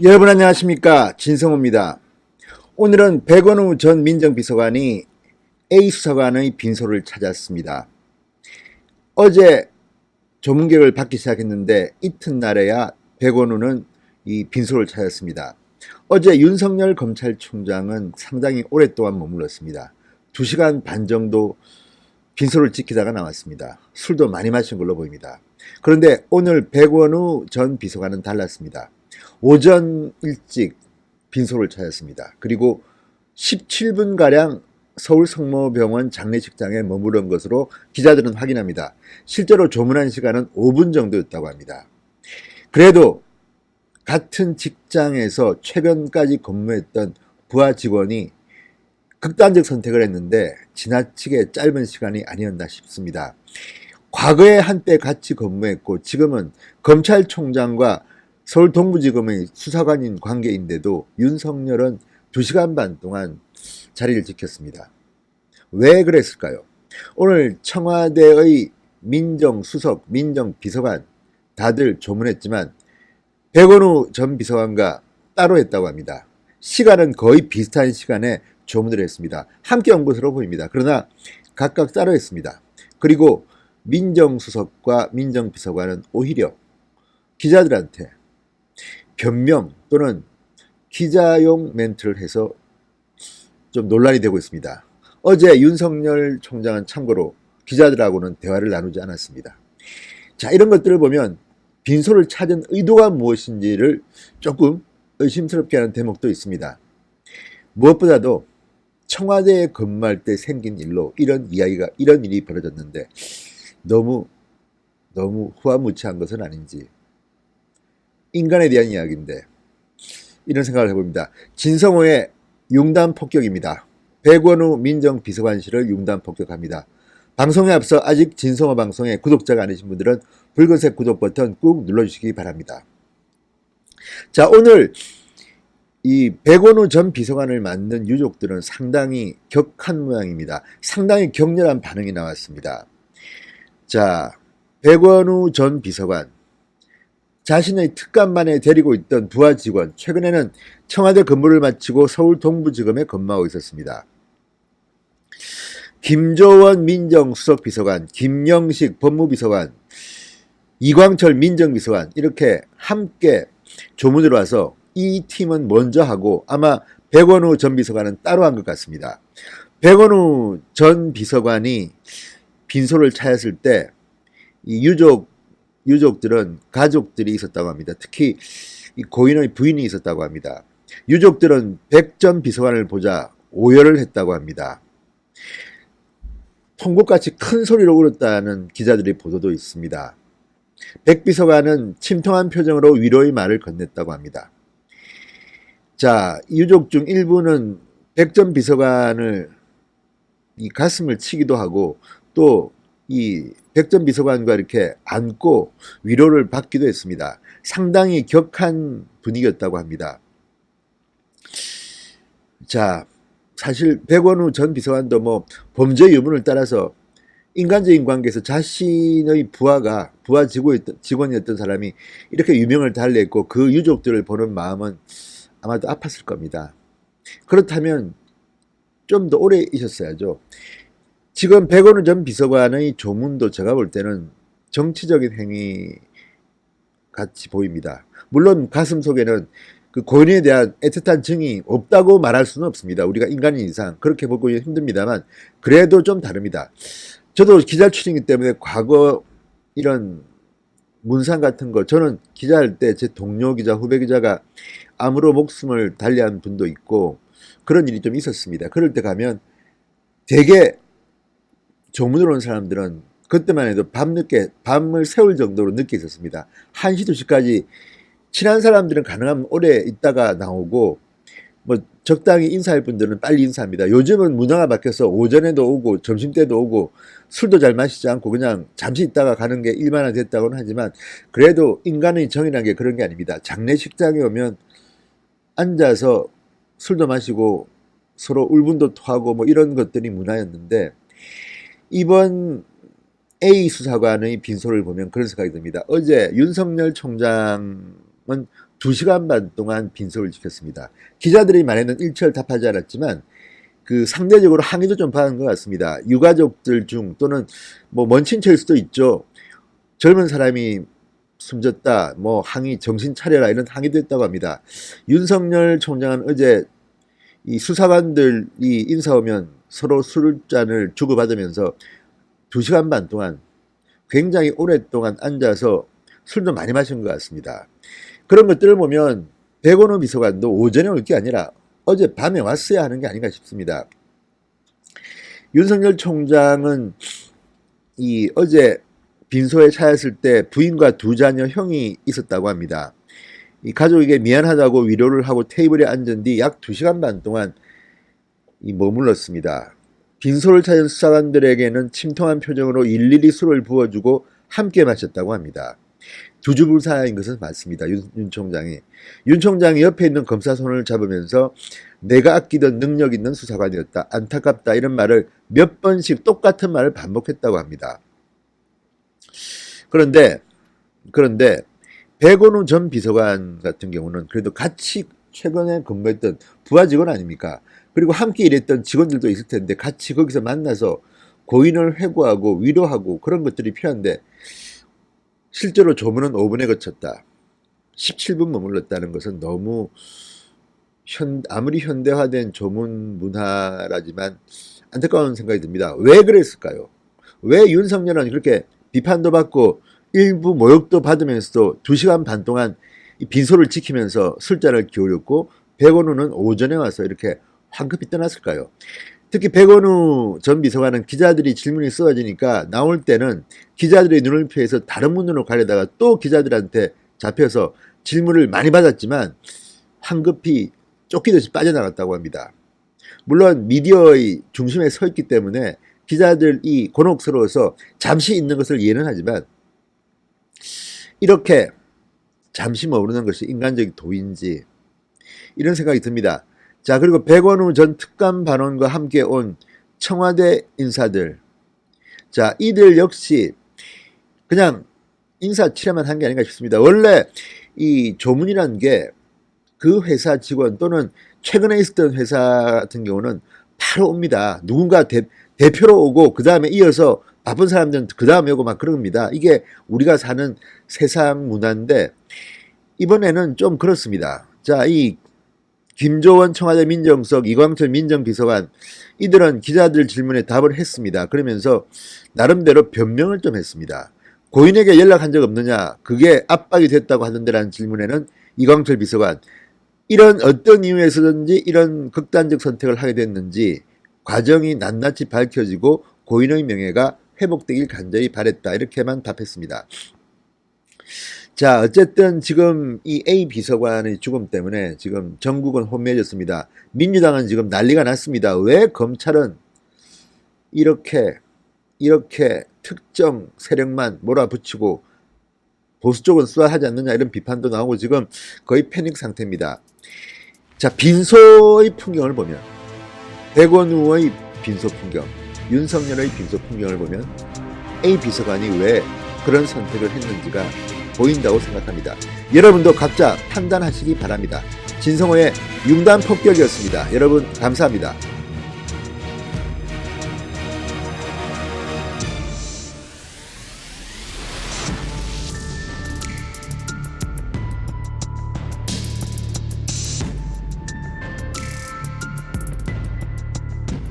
여러분 안녕하십니까, 진성호입니다. 오늘은 백원우 전 민정비서관이 A 수사관의 빈소를 찾았습니다. 어제 조문객을 받기 시작했는데 이튿날에야 백원우는 이 빈소를 찾았습니다. 어제 윤석열 검찰총장은 상당히 오랫동안 머물렀습니다. 2시간 반 정도 빈소를 지키다가 나왔습니다. 술도 많이 마신 걸로 보입니다. 그런데 오늘 백원우 전 비서관은 달랐습니다. 오전 일찍 빈소를 찾았습니다. 그리고 17분가량 서울 성모병원 장례식장에 머무른 것으로 기자들은 확인합니다. 실제로 조문한 시간은 5분 정도였다고 합니다. 그래도 같은 직장에서 최근까지 근무했던 부하 직원이 극단적 선택을 했는데 지나치게 짧은 시간이 아니었나 싶습니다. 과거에 한때 같이 근무했고 지금은 검찰총장과 서울 동부지검의 수사관인 관계인데도 윤석열은 2시간 반 동안 자리를 지켰습니다. 왜 그랬을까요? 오늘 청와대의 민정수석, 민정비서관 다들 조문했지만 백원우 전 비서관과 따로 했다고 합니다. 시간은 거의 비슷한 시간에 조문을 했습니다. 함께 온 것으로 보입니다. 그러나 각각 따로 했습니다. 그리고 민정수석과 민정비서관은 오히려 기자들한테 변명 또는 기자용 멘트를 해서 좀 논란이 되고 있습니다. 어제 윤석열 총장은 참고로 기자들하고는 대화를 나누지 않았습니다. 자, 이런 것들을 보면 빈소를 찾은 의도가 무엇인지를 조금 의심스럽게 하는 대목도 있습니다. 무엇보다도 청와대에 근무할 때 생긴 일로 이런 일이 벌어졌는데 너무 후화무치한 것은 아닌지, 인간에 대한 이야기인데 이런 생각을 해봅니다. 진성호의 융단 폭격입니다. 백원우 민정비서관실을 융단 폭격합니다. 방송에 앞서 아직 진성호 방송에 구독자가 아니신 분들은 붉은색 구독 버튼 꾹 눌러주시기 바랍니다. 자, 오늘 이 백원우 전 비서관을 만난 유족들은 상당히 격한 모양입니다. 상당히 격렬한 반응이 나왔습니다. 자, 백원우 전 비서관, 자신의 특감반에 데리고 있던 부하 직원, 최근에는 청와대 근무를 마치고 서울 동부지검에 근무하고 있었습니다. 김조원 민정수석비서관, 김영식 법무비서관, 이광철 민정비서관 이렇게 함께 조문을 와서 이 팀은 먼저 하고 아마 백원우 전 비서관은 따로 한 것 같습니다. 백원우 전 비서관이 빈소를 찾았을 때 이 유족들은 가족들이 있었다고 합니다. 특히 이 고인의 부인이 있었다고 합니다. 유족들은 백 전 비서관을 보자 오열을 했다고 합니다. 통곡같이 큰 소리로 울었다는 기자들의 보도도 있습니다. 백 비서관은 침통한 표정으로 위로의 말을 건넸다고 합니다. 자, 유족 중 일부는 백 전 비서관을 이 가슴을 치기도 하고 또 이 백 전 비서관과 이렇게 안고 위로를 받기도 했습니다. 상당히 격한 분위기였다고 합니다. 자, 사실 백원우 전 비서관도 뭐 범죄 유무를 따라서 인간적인 관계에서 자신의 부하 직원이었던 사람이 이렇게 유명을 달랬고 그 유족들을 보는 마음은 아마도 아팠을 겁니다. 그렇다면 좀 더 오래 있었어야죠. 지금 백원우 전 비서관의 조문도 제가 볼 때는 정치적인 행위 같이 보입니다. 물론 가슴 속에는 그 고인에 대한 애틋한 정이 없다고 말할 수는 없습니다. 우리가 인간인 이상 그렇게 보고 힘듭니다만 그래도 좀 다릅니다. 저도 기자 출신이기 때문에 과거 이런 문상 같은 거, 저는 기자할 때 제 동료 기자, 후배 기자가 암으로 목숨을 달리한 분도 있고 그런 일이 좀 있었습니다. 그럴 때 가면 되게 조문을 온 사람들은 그때만 해도 밤을 새울 정도로 늦게 있었습니다. 1시, 2시까지 친한 사람들은 가능하면 오래 있다가 나오고 뭐 적당히 인사할 분들은 빨리 인사합니다. 요즘은 문화가 바뀌어서 오전에도 오고 점심때도 오고 술도 잘 마시지 않고 그냥 잠시 있다가 가는 게 일반화됐다고는 하지만 그래도 인간의 정이라는 게 그런 게 아닙니다. 장례식장에 오면 앉아서 술도 마시고 서로 울분도 토하고 뭐 이런 것들이 문화였는데 이번 A 수사관의 빈소를 보면 그런 생각이 듭니다. 어제 윤석열 총장 2시간 반 동안 빈소를 지켰습니다. 기자들이 말에는 일절 답하지 않았지만 상대적으로 항의도 좀 받은 것 같습니다. 유가족들 중 또는 먼 친척일 수도 있죠. 젊은 사람이 숨졌다, 항의, 정신 차려라 이런 항의도 했다고 합니다. 윤석열 총장은 어제 이 수사관들이 인사 오면 서로 술잔을 주고받으면서 2시간 반 동안 굉장히 오랫동안 앉아서 술도 많이 마신 것 같습니다. 그런 것들을 보면 백원우 비서관도 오전에 올 게 아니라 어제 밤에 왔어야 하는 게 아닌가 싶습니다. 윤석열 총장은 어제 빈소에 차였을 때 부인과 2자녀 형이 있었다고 합니다. 이 가족에게 미안하다고 위로를 하고 테이블에 앉은 뒤 약 2시간 반 동안 머물렀습니다. 빈소를 찾은 수사관들에게는 침통한 표정으로 일일이 술을 부어주고 함께 마셨다고 합니다. 두주불사인 것은 맞습니다. 윤 총장이. 윤 총장이 옆에 있는 검사 손을 잡으면서 내가 아끼던 능력 있는 수사관이었다. 안타깝다. 이런 말을 몇 번씩 똑같은 말을 반복했다고 합니다. 그런데 백원우 전 비서관 같은 경우는 그래도 같이 최근에 근무했던 부하 직원 아닙니까? 그리고 함께 일했던 직원들도 있을 텐데 같이 거기서 만나서 고인을 회고하고 위로하고 그런 것들이 필요한데 실제로 조문은 5분에 거쳤다. 17분 머물렀다는 것은 너무 아무리 현대화된 조문 문화라지만 안타까운 생각이 듭니다. 왜 그랬을까요? 왜 윤석열은 그렇게 비판도 받고 일부 모욕도 받으면서도 2시간 반 동안 빈소를 지키면서 술잔을 기울였고 백원우는 오전에 와서 이렇게 황급히 떠났을까요? 특히 백원우 전 비서관은 기자들이 질문이 쏟아지니까 나올 때는 기자들의 눈을 피해서 다른 문으로 가려다가 또 기자들한테 잡혀서 질문을 많이 받았지만 황급히 쫓기듯이 빠져나갔다고 합니다. 물론 미디어의 중심에 서 있기 때문에 기자들이 곤혹스러워서 잠시 있는 것을 이해는 하지만 이렇게 잠시 머무르는 것이 인간적인 도인지 이런 생각이 듭니다. 자, 그리고 백원우 전 특감 반원과 함께 온 청와대 인사들. 자, 이들 역시 그냥 인사치레만 한 게 아닌가 싶습니다. 원래 이 조문이라는 게 그 회사 직원 또는 최근에 있었던 회사 같은 경우는 바로 옵니다. 누군가 대표로 오고 그 다음에 이어서 바쁜 사람들은 그 다음에 오고 막 그럽니다. 이게 우리가 사는 세상 문화인데 이번에는 좀 그렇습니다. 자, 이 김조원 청와대 민정수석, 이광철 민정비서관 이들은 기자들 질문에 답을 했습니다. 그러면서 나름대로 변명을 좀 했습니다. 고인에게 연락한 적 없느냐? 그게 압박이 됐다고 하던데라는 질문에는 이광철 비서관 이런 어떤 이유에서든지 이런 극단적 선택을 하게 됐는지 과정이 낱낱이 밝혀지고 고인의 명예가 회복되길 간절히 바랬다. 이렇게만 답했습니다. 자, 어쨌든 지금 이 A 비서관의 죽음 때문에 지금 전국은 혼미해졌습니다. 민주당은 지금 난리가 났습니다. 왜 검찰은 이렇게 특정 세력만 몰아붙이고 보수 쪽은 수사하지 않느냐 이런 비판도 나오고 지금 거의 패닉 상태입니다. 자, 빈소의 풍경을 보면 백원우의 빈소 풍경, 윤석열의 빈소 풍경을 보면 A 비서관이 왜 그런 선택을 했는지가 보인다고 생각합니다. 여러분도 각자 판단하시기 바랍니다. 진성호의 융단 폭격이었습니다. 여러분 감사합니다.